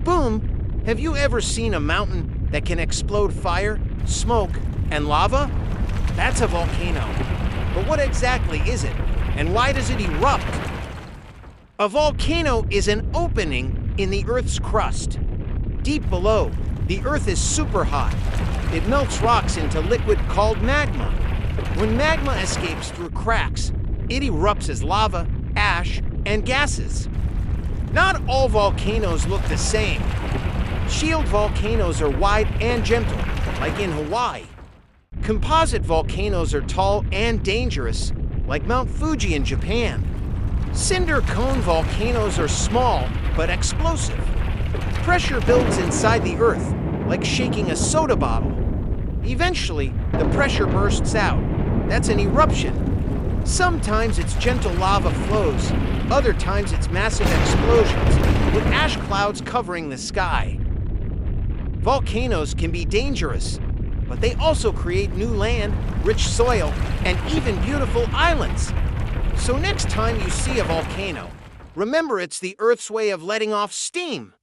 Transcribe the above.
Boom! Have you ever seen a mountain that can explode fire, smoke, and lava? That's a volcano. But what exactly is it, and why does it erupt? A volcano is an opening in the Earth's crust. Deep below, the Earth is super hot. It melts rocks into liquid called magma. When magma escapes through cracks, it erupts as lava, ash, and gases. Not all volcanoes look the same. Shield volcanoes are wide and gentle, like in Hawaii. Composite volcanoes are tall and dangerous, like Mount Fuji in Japan. Cinder cone volcanoes are small but explosive. Pressure builds inside the earth, like shaking a soda bottle. Eventually, the pressure bursts out. That's an eruption. Sometimes it's gentle lava flows, other times it's massive explosions, with ash clouds covering the sky. Volcanoes can be dangerous, but they also create new land, rich soil, and even beautiful islands. So next time you see a volcano, remember it's the Earth's way of letting off steam.